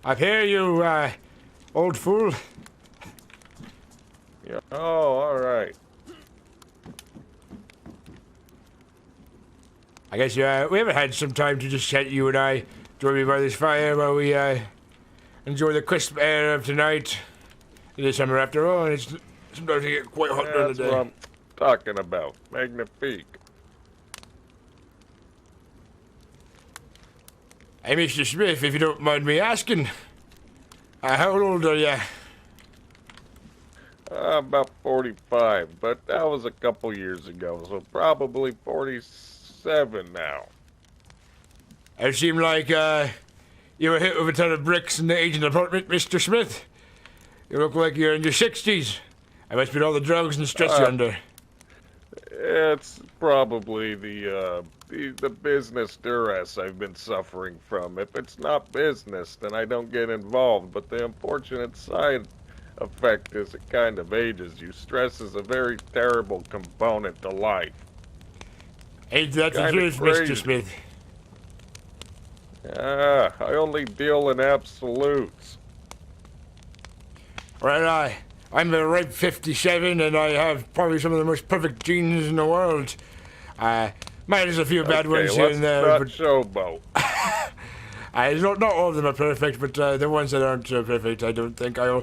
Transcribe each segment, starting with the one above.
Up here, you, old fool. Yeah. Oh, all right. I guess, we haven't had some time to just chat, you and I. Join me by this fire while we, enjoy the crisp air of tonight. It is summer after all, and it's sometimes it get quite hot during the day. That's what I'm talking about. Magnifique. Hey, Mr. Smith, if you don't mind me asking, how old are you? About 45, but that was a couple years ago, so probably 47 now. It seemed like, you were hit with a ton of bricks in the agent apartment, Mr. Smith. You look like you're in your 60s. I must be all the drugs and stress you're under. It's probably the business duress I've been suffering from. If it's not business, then I don't get involved, but the unfortunate side effect is it kind of ages you. Stress is a very terrible component to life. Ain't that the truth, Mr. Smith? I only deal in absolutes. Right, I'm a ripe 57, and I have probably some of the most perfect genes in the world. Minus a few bad ones here and there. Let's not showboat. Not all of them are perfect, but the ones that aren't perfect, I don't think I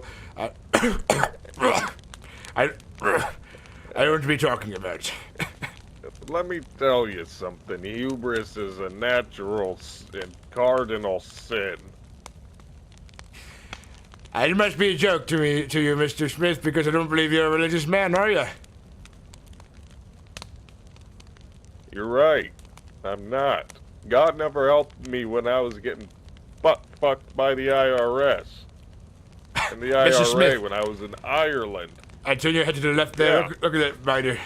don't be talking about. Let me tell you something. Hubris is a natural and cardinal sin. It must be a joke to you, Mr. Smith, because I don't believe you're a religious man, are you? You're right. I'm not. God never helped me when I was getting fucked by the IRS. And the IRA when I was in Ireland. I turn your head to the left there. Yeah. Look at that rider.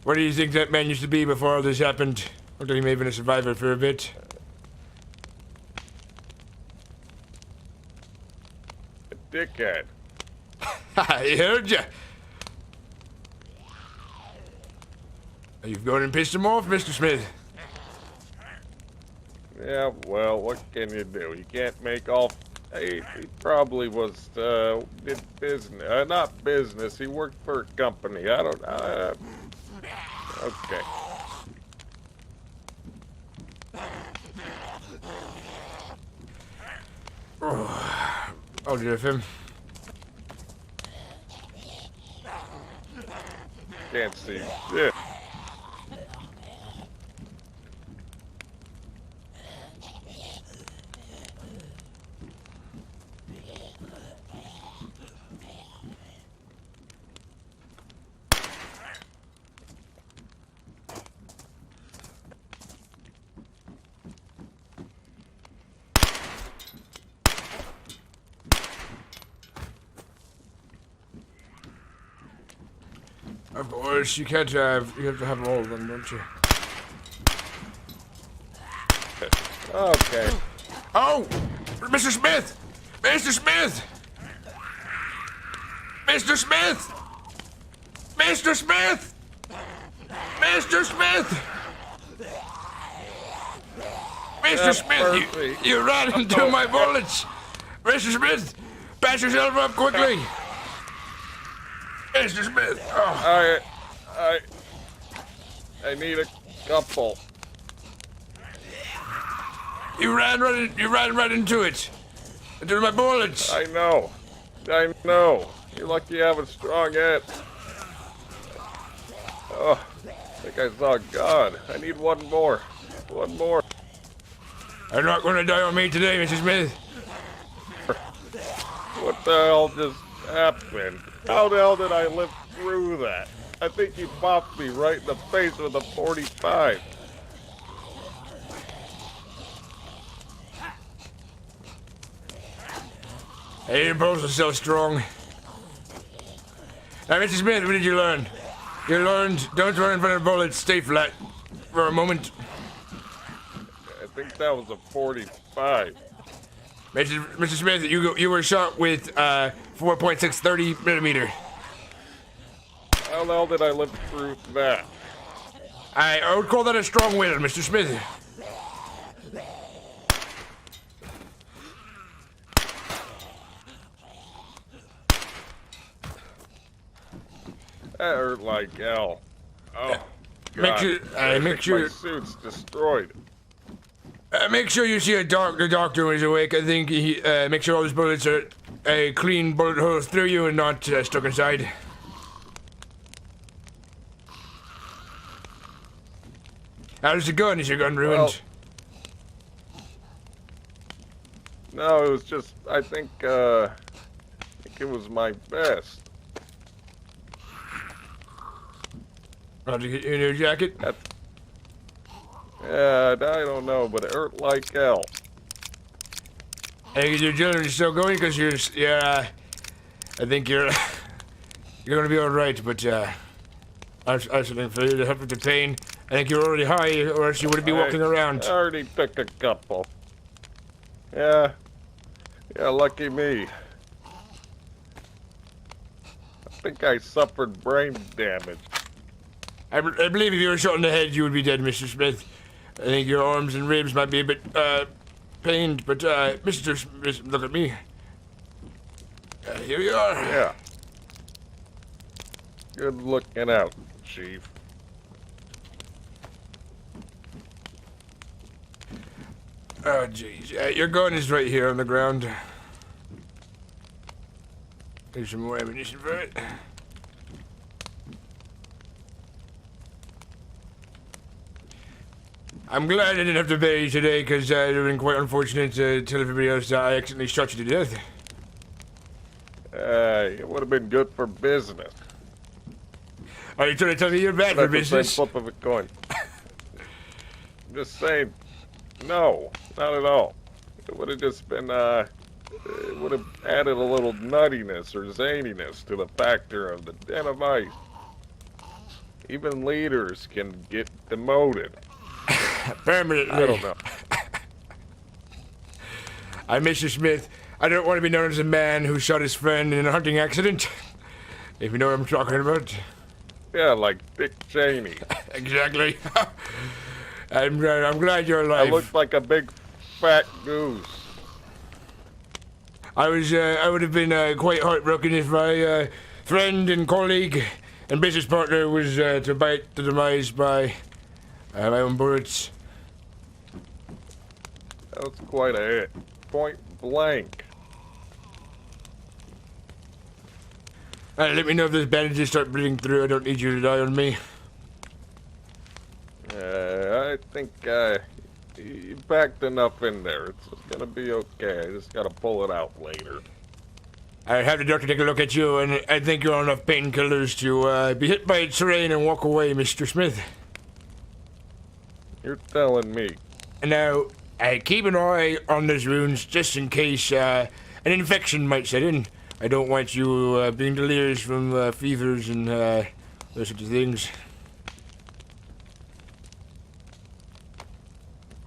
What do you think that man used to be before all this happened? Looked like he may have been a survivor for a bit. A dickhead. I heard ya. You've gone and pissed him off, Mr. Smith. Yeah, well, what can you do? You can't make all... He probably was, did business, not business, he worked for a company, I don't know. Okay. I'll do it for him. Can't see shit. Of course, you have to have all of them, don't you? Okay. Oh! Mr. Smith! Mr. Smith! Mr. Smith! Mr. Smith! Mr. Smith! Mr. Smith, you ran into my bullets! Mr. Smith, patch yourself up quickly! Mr. Smith! Oh. I need a couple. You ran right into it. Into my bullets. I know. You're lucky you have a strong head. Oh, I think I saw God. I need one more. One more. You're not going to die on me today, Mr. Smith. What the hell just happened? How the hell did I live through that? I think you popped me right in the face with a 45. Hey, your impulse is so strong. Now, Mr. Smith, what did you learn? You learned don't run in front of bullets, stay flat for a moment. I think that was a 45. Mr. Smith, you were shot with 4.630 millimeter. How the hell did I live through that? I would call that a strong will, Mr. Smith. That hurt like hell. Oh, Make God. sure, I make think sure, my suit's destroyed. make sure you see the doctor when he's awake. I think he, make sure all his bullets are clean bullet holes through you and not stuck inside. How's the gun? Is your gun ruined? No, it was just, I think it was my vest. How'd you get in your jacket? Yeah, I don't know, but it hurt like hell. Hey, your adrenaline is still going because I think you're gonna be all right. But I something for you to help with the pain. I think you're already high, or else you wouldn't be walking around. I already took a couple. Yeah, lucky me. I think I suffered brain damage. I believe if you were shot in the head, you would be dead, Mr. Smith. I think your arms and ribs might be a bit pained, but Mr. Smith, look at me. Here you are. Yeah. Good looking out, Chief. Oh, jeez. Your gun is right here on the ground. There's some more ammunition for it. I'm glad I didn't have to bury you today, because it would have been quite unfortunate to tell everybody else that I accidentally shot you to death. It would have been good for business. Are you trying to tell me you're bad for business? Flip of a coin. I'm just saying, no, not at all. It would have just been, it would have added a little nuttiness or zaniness to the factor of the Den of Ice. Even leaders can get demoted. Permanently. I don't know. I'm Mr. Smith. I don't want to be known as a man who shot his friend in a hunting accident. If you know what I'm talking about. Yeah, like Dick Cheney. Exactly. I'm glad you're alive. I looked like a big fat goose. I would have been quite heartbroken if my friend and colleague and business partner was to bite the demise by my own bullets. That was quite a hit. Point blank. Let me know if those bandages start bleeding through. I don't need you to die on me. I think you packed enough in there. It's gonna be okay. I just gotta pull it out later. I have the doctor take a look at you, and I think you're on enough painkillers to be hit by terrain and walk away, Mr. Smith. You're telling me. And now, keep an eye on those wounds just in case an infection might set in. I don't want you being delirious from fevers and those sorts of things.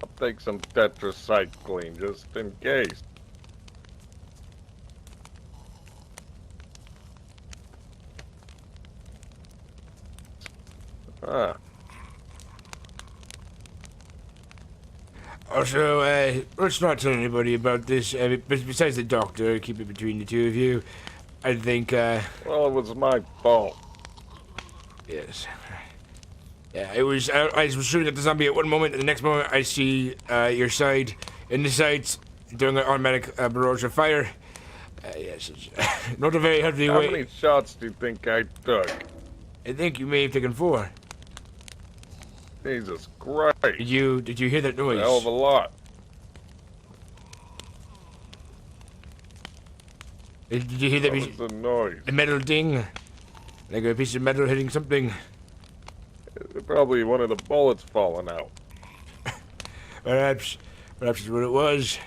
I'll take some tetracycline just in case. Ah. Also, let's not tell anybody about this. Besides the doctor, keep it between the two of you. I think, Well, it was my fault. yes. Yeah, it was. I was shooting at the zombie at one moment, and the next moment I see your side in the sights doing an automatic barrage of fire. Yes, it's not a very heavy How way. many shots do you think I took? I think you may have taken 4. Jesus Christ. Did you hear that noise? A hell of a lot. Did you hear that? What was the noise? The metal ding, like a piece of metal hitting something. Probably one of the bullets falling out. Perhaps it's what it was.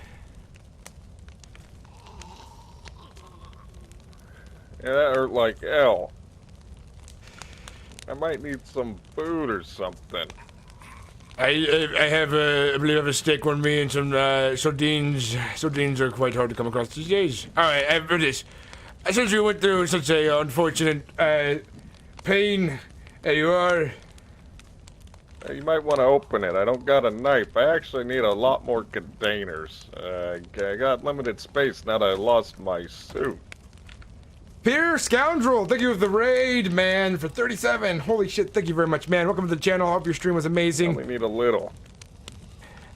Yeah, that hurt like hell. I might need some food or something. I have I believe I have a steak on me and some sardines. Sardines are quite hard to come across these days. All right, after this, since you went through such a unfortunate pain, there you are. You might want to open it. I don't got a knife. I actually need a lot more containers. I got limited space now that I lost my suit. Peer Scoundrel, thank you for the raid, man, for 37. Holy shit, thank you very much, man. Welcome to the channel. I hope your stream was amazing. We need a little.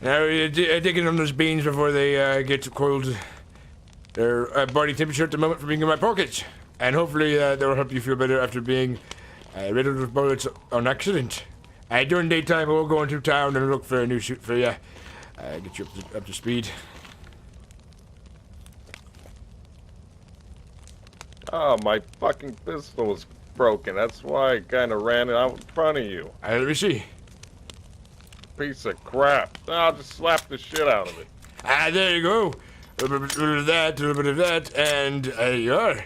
Now, digging on those beans before they get cold. They're body temperature at the moment for being in my pockets. And hopefully that will help you feel better after being riddled with bullets on accident. During daytime, I will go into town and look for a new suit for you. Get you up to speed. Oh, my fucking pistol was broken. That's why I kind of ran it out in front of you. Let me see. Piece of crap. I'll just slap the shit out of it. There you go. A little bit of that, a little bit of that, and there you are.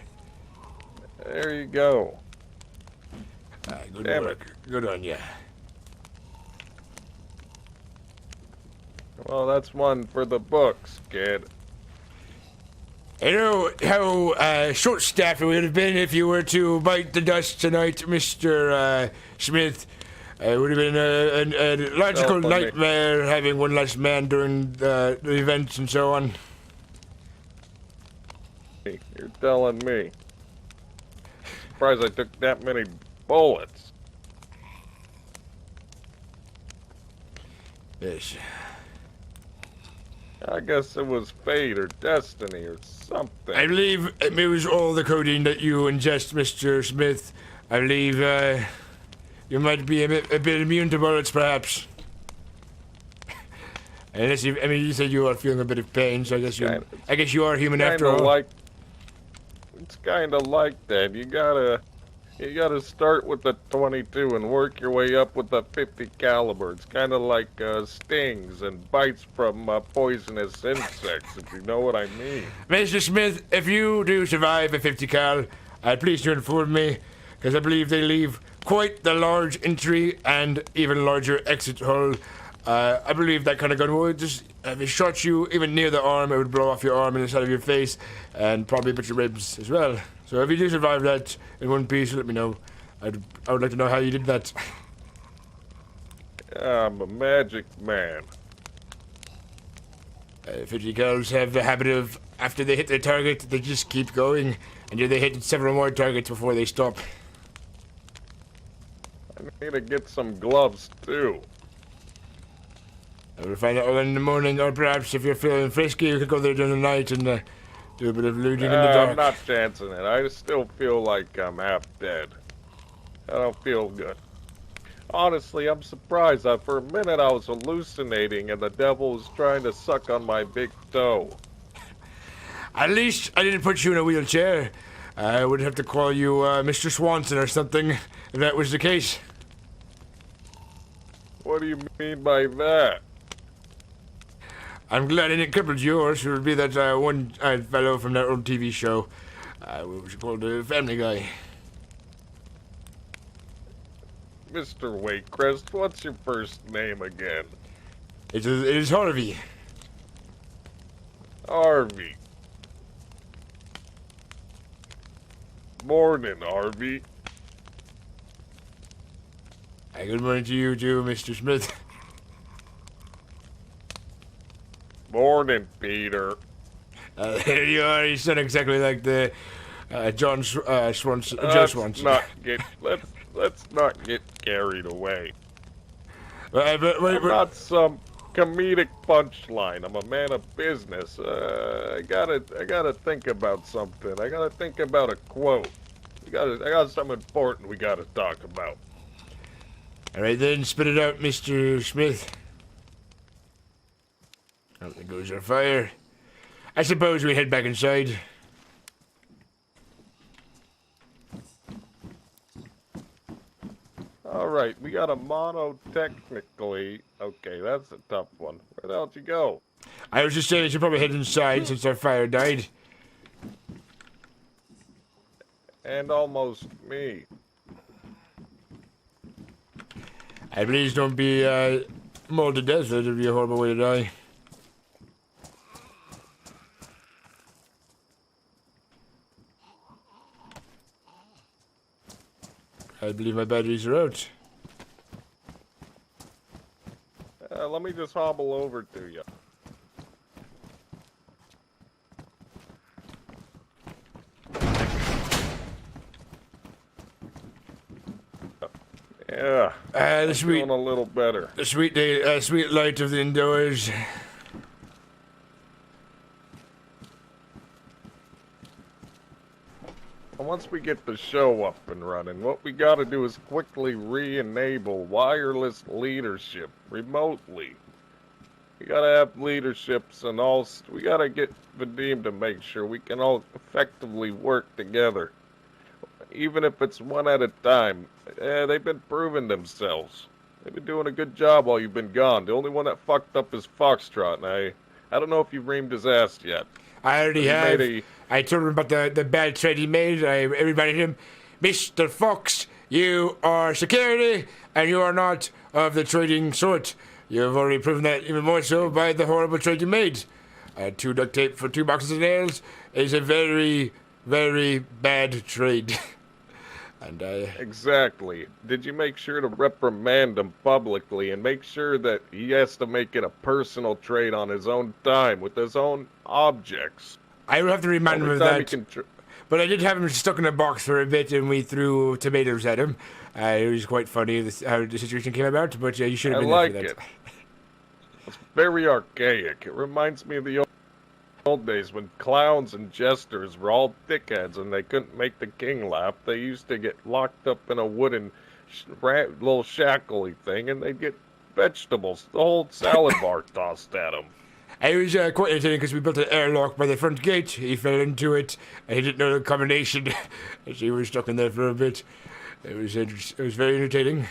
There you go. Good Damn work. Good on you. Well, that's one for the books, kid. You know how short-staffed it would have been if you were to bite the dust tonight, Mr. Smith. It would have been a logical nightmare having one less man during the events and so on. You're telling me. Surprised I took that many bullets. Yes. I guess it was fate or destiny or something. I believe it was all the codeine that you ingest, Mr. Smith. I believe you might be a bit immune to bullets, perhaps. Unless you said you are feeling a bit of pain, so I guess you are human after all. It's kind of like that. You gotta start with the 22 and work your way up with the 50 caliber. It's kind of like stings and bites from poisonous insects, if you know what I mean. Mr. Smith, if you do survive a 50 cal, please do inform me, because I believe they leave quite the large entry and even larger exit hole. I believe that kind of gun would just, if it shot you even near the arm, it would blow off your arm and the side of your face, and probably a bit your ribs as well. So if you do survive that in one piece, let me know. I would like to know how you did that. I'm a magic man. 50 cals have the habit of, after they hit their target, they just keep going, and they hit several more targets before they stop. I need to get some gloves, too. I will find out in the morning, or perhaps if you're feeling frisky, you could go there during the night and do a bit of looting in the dark. I'm not chancing it. I still feel like I'm half dead. I don't feel good. Honestly, I'm surprised. For a minute I was hallucinating and the devil was trying to suck on my big toe. At least I didn't put you in a wheelchair. I would have to call you Mr. Swanson or something, if that was the case. What do you mean by that? I'm glad I didn't cripple yours. It would be that one fellow from that old TV show. What was it called? Family Guy. Mr. Waycrest, what's your first name again? It is Harvey. Harvey. Morning, Harvey. Good morning to you too, Mr. Smith. Morning, Peter. There you are. You sound exactly like the John Swanson. Joe Swanson. Let's not get carried away. But I'm not some comedic punchline. I'm a man of business. I gotta think about something. I gotta think about a quote. I got something important we gotta talk about. All right then, spit it out, Mr. Smith. Oh, there goes our fire. I suppose we head back inside. Alright, we got a mono technically. Okay, that's a tough one. Where the hell did you go? I was just saying we should probably head inside since our fire died. And almost me. Please don't be mauled to death. That would be a horrible way to die. I believe my batteries are out. Let me just hobble over to you. Yeah, The I'm sweet, feeling a little better. the sweet day, sweet light of the indoors. And once we get the show up and running, what we gotta do is quickly re-enable wireless leadership remotely. We gotta have leaderships and all. We gotta get Vadim to make sure we can all effectively work together. Even if it's one at a time. They've been proving themselves. They've been doing a good job while you've been gone. The only one that fucked up is Foxtrot, and I don't know if you've reamed his ass yet. I already He have. made I told him about the bad trade he made. I reminded him, Mr. Fox, you are security, and you are not of the trading sort. You have already proven that even more so by the horrible trade you made. 2 duct tape for 2 boxes of nails is a very, very bad trade. And Exactly. Did you make sure to reprimand him publicly and make sure that he has to make it a personal trade on his own time with his own objects? I will have to remind him of Only time that. he can But I did have him stuck in a box for a bit, and we threw tomatoes at him. It was quite funny how the situation came about, but you should have I been like there for it. that. It's very archaic. It reminds me of the old days when clowns and jesters were all dickheads and they couldn't make the king laugh. They used to get locked up in a wooden little shackly thing, and they'd get vegetables, the whole salad bar tossed at them. It was quite entertaining because we built an airlock by the front gate. He fell into it, and he didn't know the combination, and so he was stuck in there for a bit. It was very entertaining.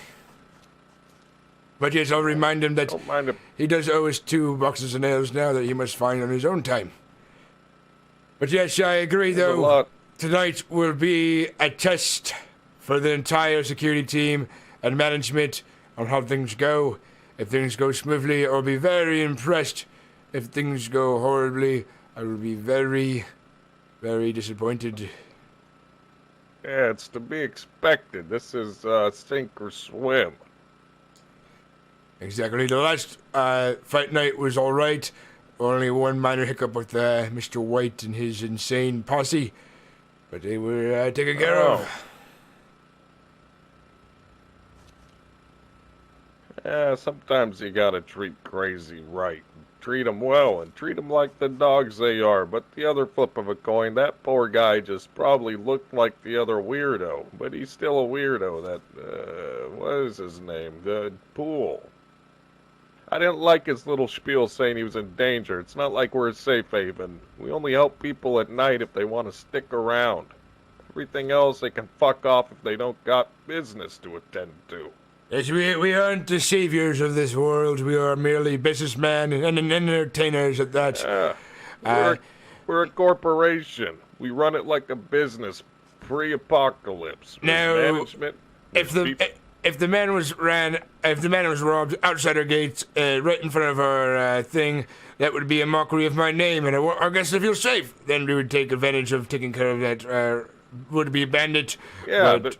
But yes, I'll remind him that Don't mind if he does owe us 2 boxes of nails now that he must find on his own time. But yes, I agree there's a though. lot. Tonight will be a test for the entire security team and management on how things go. If things go smoothly, I'll be very impressed. If things go horribly, I will be very, very disappointed. Yeah, it's to be expected. This is sink or swim. Exactly. The last fight night was all right. Only one minor hiccup with Mr. White and his insane posse, but they were taken care of. Yeah, sometimes you gotta treat crazy right. Treat them well and treat them like the dogs they are. But the other flip of a coin, that poor guy just probably looked like the other weirdo. But he's still a weirdo. That, what is his name? The Pool. I didn't like his little spiel saying he was in danger. It's not like we're a safe haven. We only help people at night if they want to stick around. Everything else, they can fuck off if they don't got business to attend to. Yes, we aren't the saviors of this world. We are merely businessmen and entertainers at that. We're a corporation. We run it like a business pre-apocalypse. Now, management. if the man was robbed outside our gates, right in front of our thing, that would be a mockery of my name, and I guess I feel safe. Then we would take advantage of taking care of that would-be bandit. Yeah, but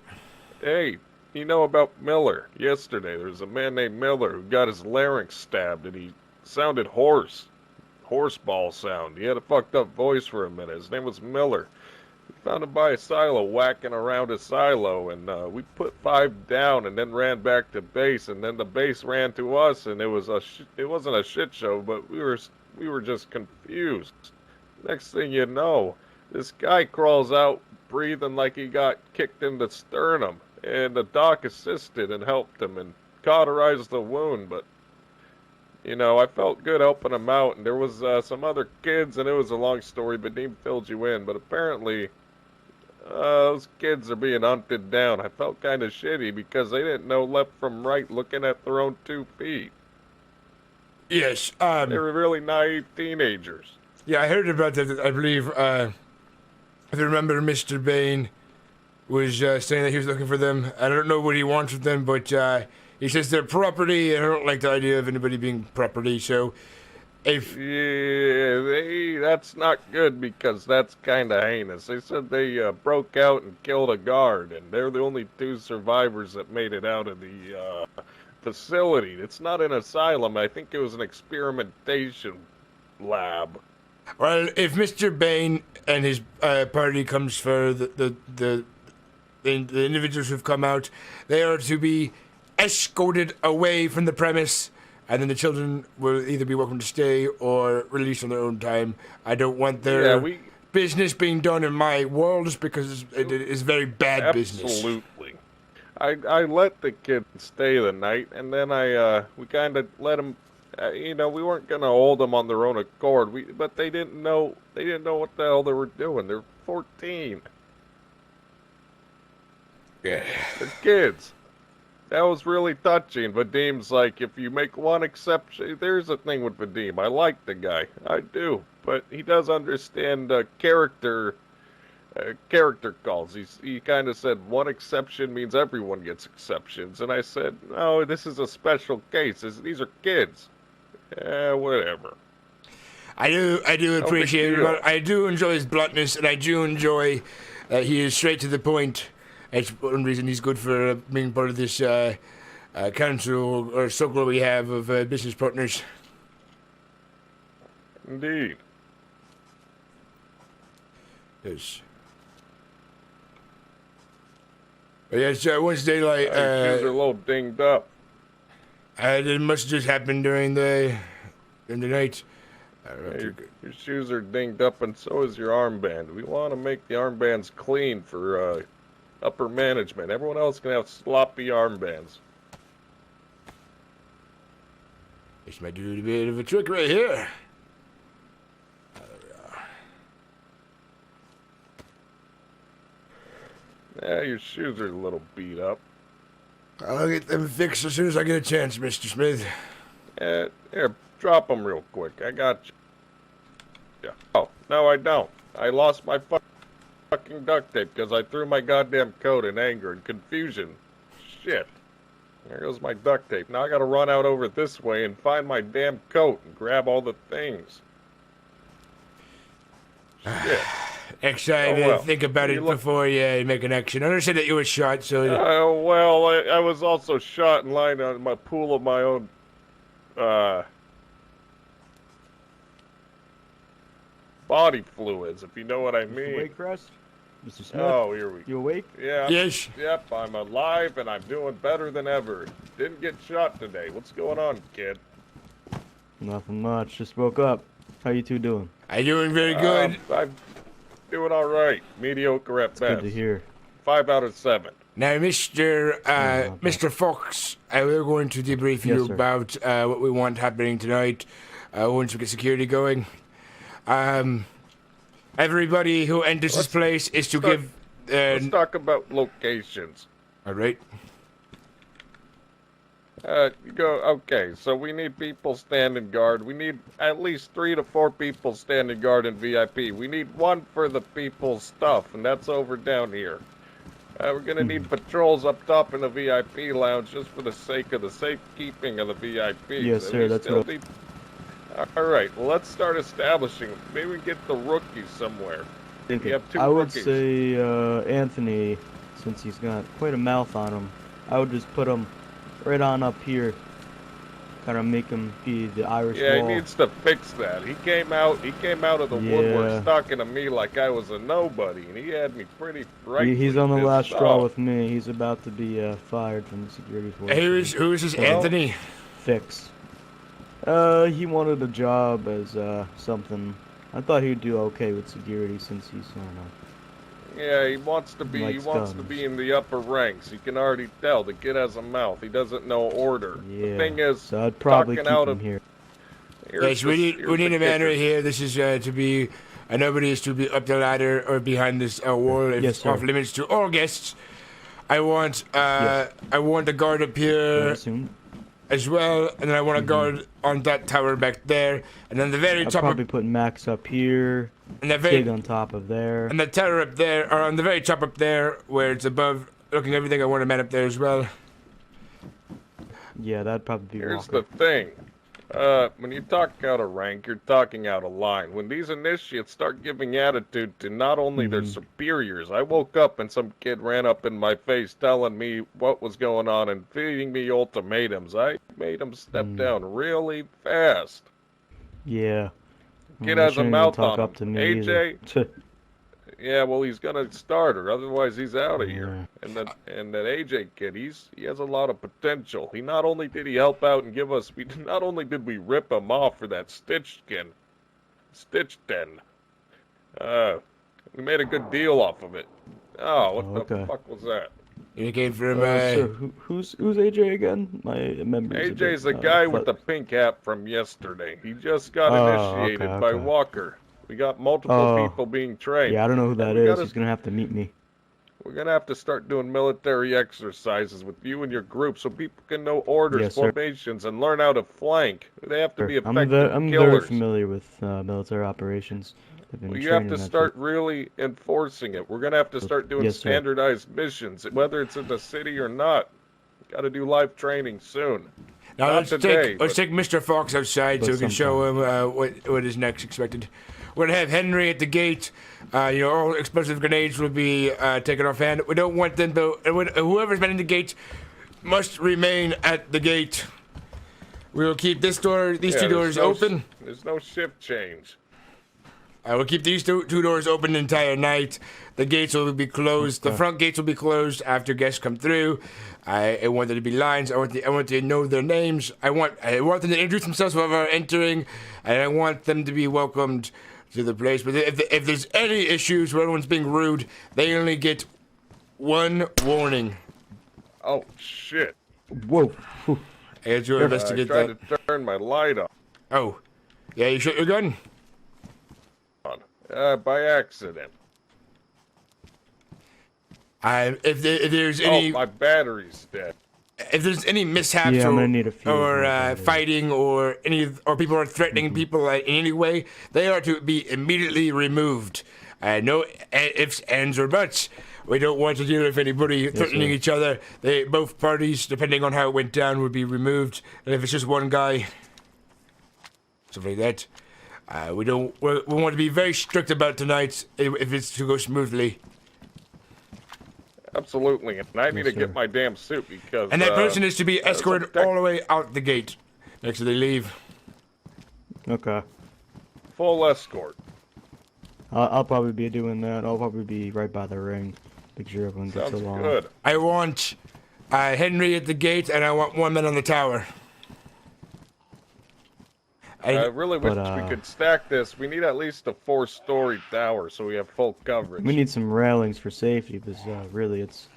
hey, you know about Miller? Yesterday, there was a man named Miller who got his larynx stabbed, and he sounded horseball sound. He had a fucked up voice for a minute. His name was Miller. We found him by a silo, whacking around a silo, and we put 5 down, and then ran back to base, and then the base ran to us, and it wasn't a shit show, but we were just confused. Next thing you know, this guy crawls out breathing like he got kicked in the sternum, and the doc assisted and helped him and cauterized the wound, but you know, I felt good helping him out, and there was some other kids, and it was a long story, but Dean filled you in. But apparently, those kids are being hunted down. I felt kind of shitty because they didn't know left from right looking at their own 2 feet. Yes, They were really naive teenagers. yeah, I heard about that. I believe, if I remember, Mr. Bain was saying that he was looking for them. I don't know what he wants with them, but he says they're property, and I don't like the idea of anybody being property, so if... Yeah, that's not good because that's kind of heinous. They said they broke out and killed a guard, and they're the only 2 survivors that made it out of the facility. It's not an asylum. I think it was an experimentation lab. Well, if Mr. Bain and his party comes for the individuals who've come out, they are to be escorted away from the premise, and then the children will either be welcome to stay or released on their own time. I don't want their business being done in my world because it is very bad business. Absolutely. I let the kids stay the night, and then we kind of let them. We weren't gonna hold them on their own accord. But they didn't know what the hell they were doing. They're 14. Yeah. They're kids. That was really touching. Vadim's like, if you make one exception, there's a thing with Vadim. I like the guy, I do, but he does understand character calls. He kind of said one exception means everyone gets exceptions, and I said, no, this is a special case. These are kids. Whatever. I do appreciate it. I do enjoy his bluntness, and I do enjoy that he is straight to the point. That's one reason he's good for being part of this council or circle we have of business partners. Indeed. Yes. But yes, once daylight. Shoes are a little dinged up. It must just happen during the night. Your shoes are dinged up, and so is your armband. We want to make the armbands clean for upper management. Everyone else can have sloppy armbands. This might do a bit of a trick right here. Yeah, your shoes are a little beat up. I'll get them fixed as soon as I get a chance, Mr. Smith. Here, drop them real quick. I got you. Yeah. Oh, no, I don't. I lost my fucking duct tape because I threw my goddamn coat in anger and confusion. Shit. There goes my duct tape. Now I gotta run out over this way and find my damn coat and grab all the things. Shit. Next time, think about it before you make an action. I understand that you were shot, so... well, I was also shot and lying on my pool of my own, body fluids, if you know what I mean. Mr. Waycrest? Mr. Smith? Oh, here we go. You awake? Yeah. Yes. Yep, I'm alive and I'm doing better than ever. Didn't get shot today. What's going on, kid? Nothing much. Just woke up. How you two doing? I'm doing very good. I'm doing all right. Mediocre at best. Good to hear. 5 out of 7. Now, Mr. Fox, we're going to debrief you about what we want happening tonight once we get security going. Everybody who enters this place is to give... let's talk about locations. All right. Okay, so we need people standing guard. We need at least 3 to 4 people standing guard in VIP. We need 1 for the people's stuff, and that's over down here. We're gonna need patrols up top in the VIP lounge just for the sake of the safekeeping of the VIPs. Yes, sir, that's right. Alright, well, let's start establishing. Maybe we get the rookies somewhere. We have 2 I would rookies. say Anthony, since he's got quite a mouth on him, I would just put him right on up here. Kind of make him be the Irish Yeah, wall. he needs to fix that. He came out of the woodwork talking to me like I was a nobody, and he had me pretty frightfully He's on the last pissed straw off. with me. He's about to be fired from the security force. Who is this Anthony? Fix. He wanted a job as something. I thought he'd do okay with security since he's, I don't know. Yeah, he wants to be in the upper ranks. You can already tell the kid has a mouth. He doesn't know order. Yeah. The thing is, so I'd probably talking keep out him of here. Yes, we need a man right here. This is to be nobody is to be up the ladder or behind this wall. It's off limits to all guests. I want a guard up here as well, and then I want a guard on that tower back there, and then the very top. I'll probably put Max up here. And the very Kid on top of there. And the tower up there, or on the very top up there, where it's above looking everything. I want a man up there as well. Yeah, that'd probably be. Here's Walker. the thing. When you talk out of rank, you're talking out of line. When these initiates start giving attitude to not only their superiors, I woke up and some kid ran up in my face telling me what was going on and feeding me ultimatums. I made him step down really fast. Yeah. Kid has a mouth on him. Up to me AJ, Yeah, well, he's gonna start her. Otherwise, he's out of here. Yeah. And that AJ kid, he has a lot of potential. He not only did he help out and give us, not only did we rip him off for that Stitch den. We made a good deal off of it. Oh, what the fuck was that? You came from, Sir, who's AJ again? My memory. AJ's the guy with the pink hat from yesterday. He just got initiated by Walker. We got multiple people being trained. Yeah, I don't know who that is. He's gonna have to meet me. We're gonna have to start doing military exercises with you and your group so people can know orders, formations, and learn how to flank. They have to be effective killers. I'm very familiar with military operations. Well, you have to start really enforcing it. We're gonna have to start doing standardized missions, whether it's in the city or not. Got to do live training soon. Now let's take Mr. Fox outside so we can show him what is next expected. We're gonna have Henry at the gate. All explosive grenades will be taken off hand. We don't want them to. Whoever's been in the gate must remain at the gate. We will keep this door, these two doors open. There's no shift change. I will keep these two doors open the entire night. The gates will be closed. The front gates will be closed after guests come through. I want there to be lines. I want to know their names. I want them to introduce themselves while they're entering, and I want them to be welcomed to the place. But if there's any issues where everyone's being rude, they only get one warning. Oh shit! Whoa! I got to investigate that. I tried to turn my light off. Oh, yeah, you shot your gun? By accident. If there's any... Oh, my battery's dead. If there's any mishaps or fighting or people are threatening people in any way, they are to be immediately removed. No ifs, ands, or buts. We don't want to deal with anybody threatening each other. Both parties, depending on how it went down, would be removed. And if it's just one guy, stuff like that. We want to be very strict about tonight if it's to go smoothly. Absolutely, and I need to get my damn suit because... And that person is to be escorted all the way out the gate next to they leave. Okay. Full escort. I'll probably be doing that. I'll probably be right by the ring. Make sure everyone gets along. Good. I want Henry at the gate, and I want one man on the tower. I really wish we could stack this. We need at least a 4-story tower so we have full coverage. We need some railings for safety because really it's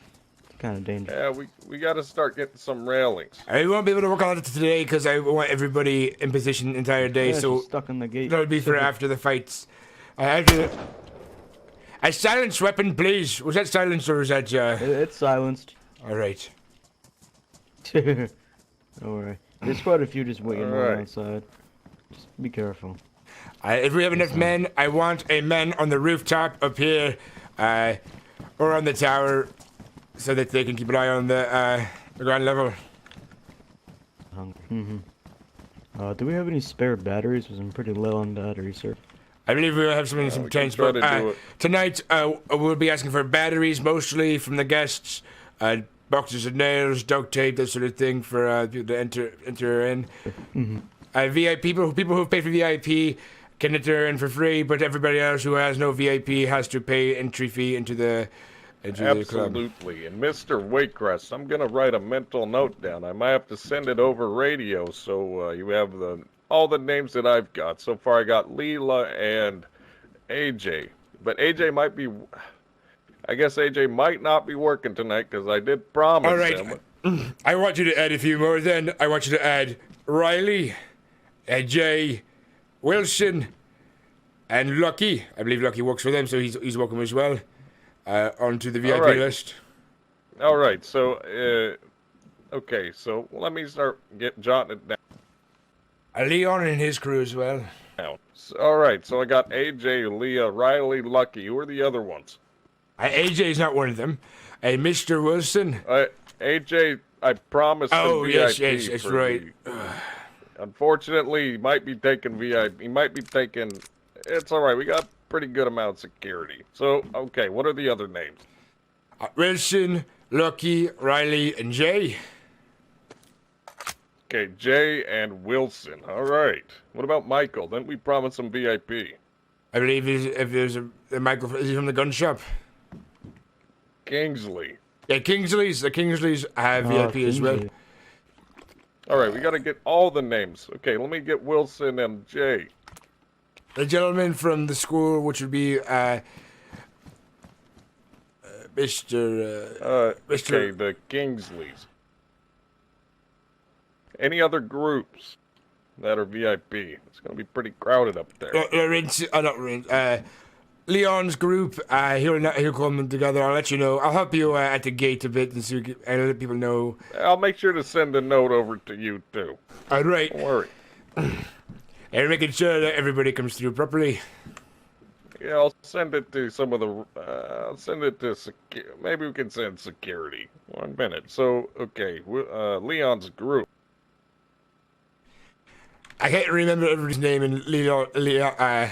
kind of dangerous. Yeah, we got to start getting some railings. I won't be able to work on it today because I want everybody in position the entire day. So stuck in the gate. That would be for after the fights. A silenced weapon, please. Was that silenced or was that? It's silenced. All right. Don't worry. There's quite a few just waiting outside. Just be careful. If we have enough men, I want a man on the rooftop up here, or on the tower, so that they can keep an eye on the ground level. Hungry. Do we have any spare batteries? Because I'm pretty low on batteries, sir. I believe we'll have some change, but tonight we'll be asking for batteries, mostly from the guests, boxes of nails, duct tape, that sort of thing for people to enter in. VIP people who pay for VIP can enter in for free, but everybody else who has no VIP has to pay entry fee into the club. Absolutely. And Mr. Waycrest, I'm gonna write a mental note down. I might have to send it over radio so you have all the names that I've got. So far I got Leela and AJ. But AJ might be... I guess AJ might not be working tonight because I did promise him. All right. I want you to add a few more then. I want you to add Riley, Jay, Wilson, and Lucky. I believe Lucky works for them, so he's welcome as well. Onto the VIP list. All right. So, okay. So let me start jotting it down. Leon and his crew as well. All right. So I got AJ, Leah, Riley, Lucky. Who are the other ones? AJ's not one of them. Mr. Wilson. AJ, I promised him VIP. Yes, that's right. Unfortunately, he might be taking VIP. He might be taking... It's all right. We got pretty good amount of security. So, okay, what are the other names? Wilson, Lucky, Riley, and Jay. Okay, Jay and Wilson. All right. What about Michael? Didn't we promise him VIP? I believe if there's a microphone, is he from the gun shop? Kingsley. Yeah, Kingsley's. The Kingsley's have VIP as well. Kingsley. All right, we got to get all the names. Okay, let me get Wilson and Jay. The gentleman from the school, which would be Mr. Okay, the Kingsleys. Any other groups that are VIP? It's gonna be pretty crowded up there. Leon's group. He'll come together. I'll let you know. I'll help you at the gate a bit and let people know. I'll make sure to send a note over to you too. All right. Don't worry. And making sure that everybody comes through properly. Yeah, I'll send it to some of the. I'll send it to maybe we can send security. 1 minute. So okay, Leon's group. I can't remember everybody's name in Mr.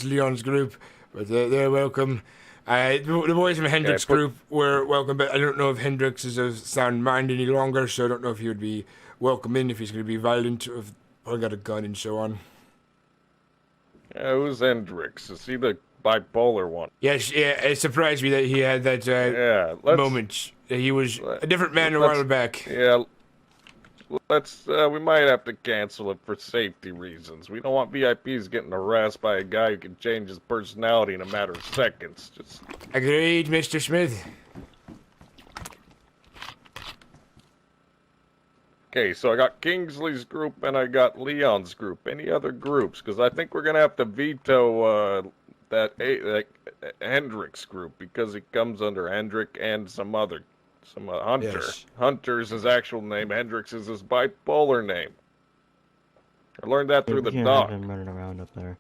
Leon's group, but they're welcome. The boys from Hendrix' group were welcome, but I don't know if Hendrix is of sound mind any longer, so I don't know if he would be welcome in, if he's going to be violent, if he got a gun and so on. Who's Hendrix? Is he the bipolar one? Yes, yeah, it surprised me that he had that moment. He was a different man a while back. Yeah, we might have to cancel it for safety reasons. We don't want VIPs getting harassed by a guy who can change his personality in a matter of seconds. Just agreed, Mr. Smith. okay, so I got Kingsley's group and I got Leon's group. Any other groups? Because I think we're gonna have to veto that Hendrix group because it comes under Hendrick and some Hunter. Yes. Hunter's his actual name. Hendrix is his bipolar name. I learned that through the doc. Have him running around up there.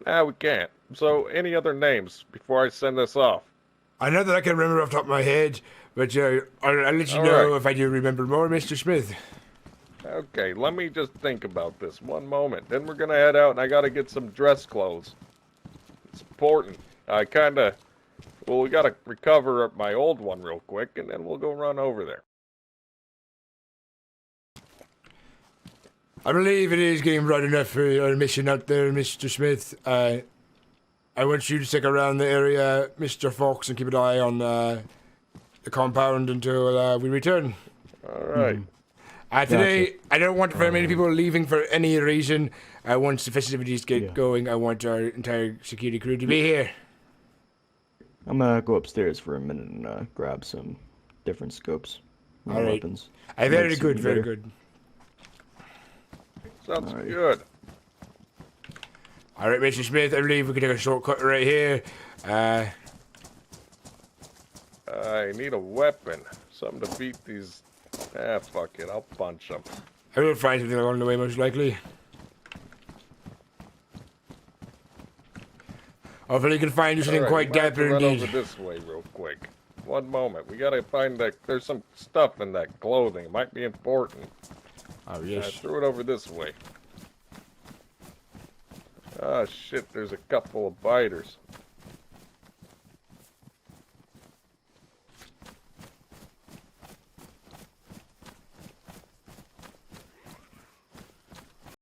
Nah, we can't. So, any other names before I send this off? I know that I can remember off the top of my head, but I'll let you know if I do remember more, Mr. Smith. Okay, let me just think about this 1 moment. Then we're gonna head out, and I gotta get some dress clothes. It's important. We gotta recover my old one real quick, and then we'll go run over there. I believe it is getting bright enough for your mission out there, Mr. Smith. I want you to stick around the area, Mr. Fox, and keep an eye on the compound until we return. All right. Today, I don't want very many people leaving for any reason. Once the festivities get going, I want our entire security crew to be here. I'm gonna go upstairs for a minute and grab some different scopes. All right. Weapons. Very good, very good. Sounds good. All right, Mr. Smith, I believe we can take a shortcut right here. I need a weapon. Something to beat these. Fuck it. I'll punch them. I will find something along the way, most likely. Hopefully you can find you something quite dapper run indeed. over this way real quick. 1 moment. We gotta find that. There's some stuff in that clothing. It might be important. Oh, yes. Threw it over this way. Ah, shit. There's a couple of biters.